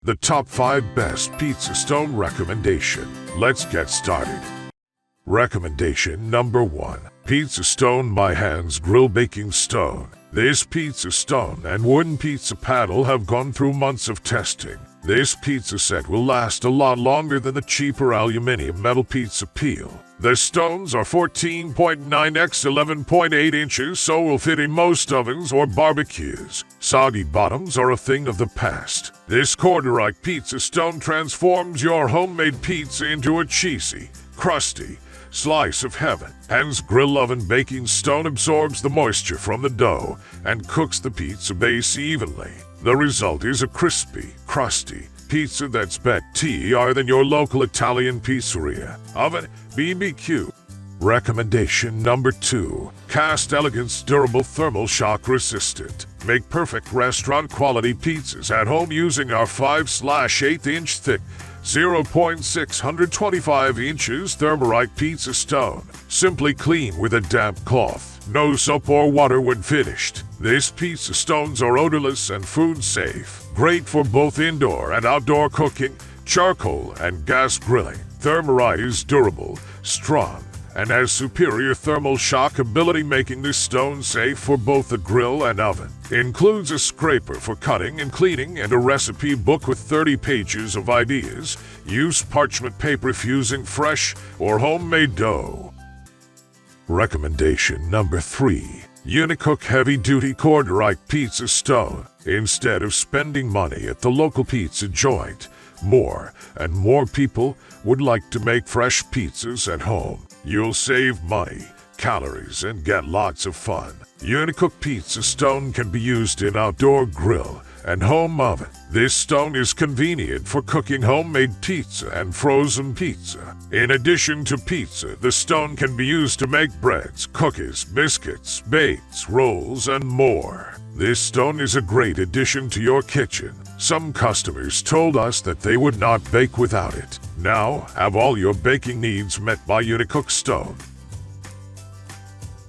the top 5 best pizza stone recommendation. Let's get started. Recommendation number 1. Pizza Stone by Hands Grill Baking Stone. This pizza stone and wooden pizza paddle have gone through months of testing. This pizza set will last a lot longer than the cheaper aluminum metal pizza peel. The stones are 14.9 x 11.8 inches, so will fit in most ovens or barbecues. Soggy bottoms are a thing of the past. This CORDIERITE pizza stone transforms your homemade pizza into a cheesy, crusty slice of heaven. Hands Grill Oven Baking Stone absorbs the moisture from the dough and cooks the pizza base evenly. The result is a crispy, crusty pizza that's better than your local Italian pizzeria, oven, BBQ. Recommendation number 2. Cast ELEGANCE Durable Thermal Shock Resistant. Make perfect restaurant quality pizzas at home using our 5/8 inch thick 0.625 inches thermorite pizza stone. Simply clean with a damp cloth. No soap or water when finished. These pizza stones are odorless and food safe. Great for both indoor and outdoor cooking, charcoal and gas grilling. Thermorite is durable, strong, and has superior thermal shock ability, making this stone safe for both the grill and oven. Includes a scraper for cutting and cleaning and a recipe book with 30 pages of ideas. Use parchment paper if using fresh or homemade dough. Recommendation number 3. UNICOOK Heavy Duty CORDIERITE Pizza Stone. Instead of spending money at the local pizza joint, more and more people would like to make fresh pizzas at home. You'll save money, calories, and get lots of fun. UNICOOK Pizza Stone can be used in outdoor grill and home oven. This stone is convenient for cooking homemade pizza and frozen pizza. In addition to pizza, the stone can be used to make breads, cookies, biscuits, bakes, rolls, and more. This stone is a great addition to your kitchen. Some customers told us that they would not bake without it. Now, have all your baking needs met by UNICOOK Stone.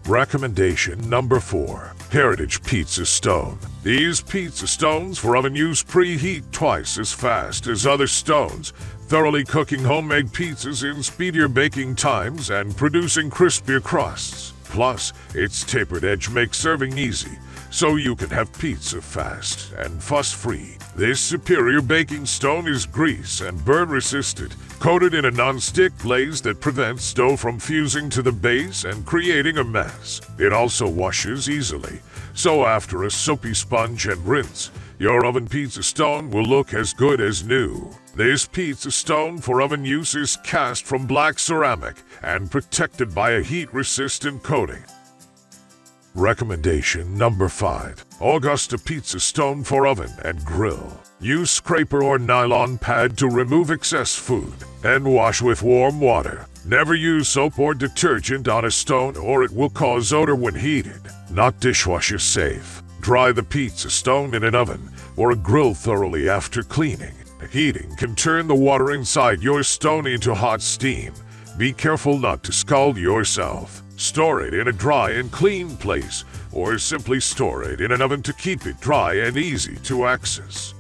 Recommendation number 4. Heritage Pizza Stone. These pizza stones for oven use preheat twice as fast as other stones, thoroughly cooking homemade pizzas in speedier baking times and producing crispier crusts. Plus, its tapered edge makes serving easy, so you can have pizza fast and fuss-free. This superior baking stone is grease and burn-resistant, coated in a non-stick glaze that prevents dough from fusing to the base and creating a mess. It also washes easily, so after a soapy sponge and rinse, your oven pizza stone will look as good as new. This pizza stone for oven use is cast from black ceramic and protected by a heat-resistant coating. Recommendation number 5. AUGOSTA Pizza Stone for Oven and Grill. Use scraper or nylon pad to remove excess food and wash with warm water. Never use soap or detergent on a stone or it will cause odor when heated. Not dishwasher safe. Dry the pizza stone in an oven or a grill thoroughly after cleaning. Heating can turn the water inside your stone into hot steam. Be careful not to scald yourself. Store it in a dry and clean place, or simply store it in an oven to keep it dry and easy to access.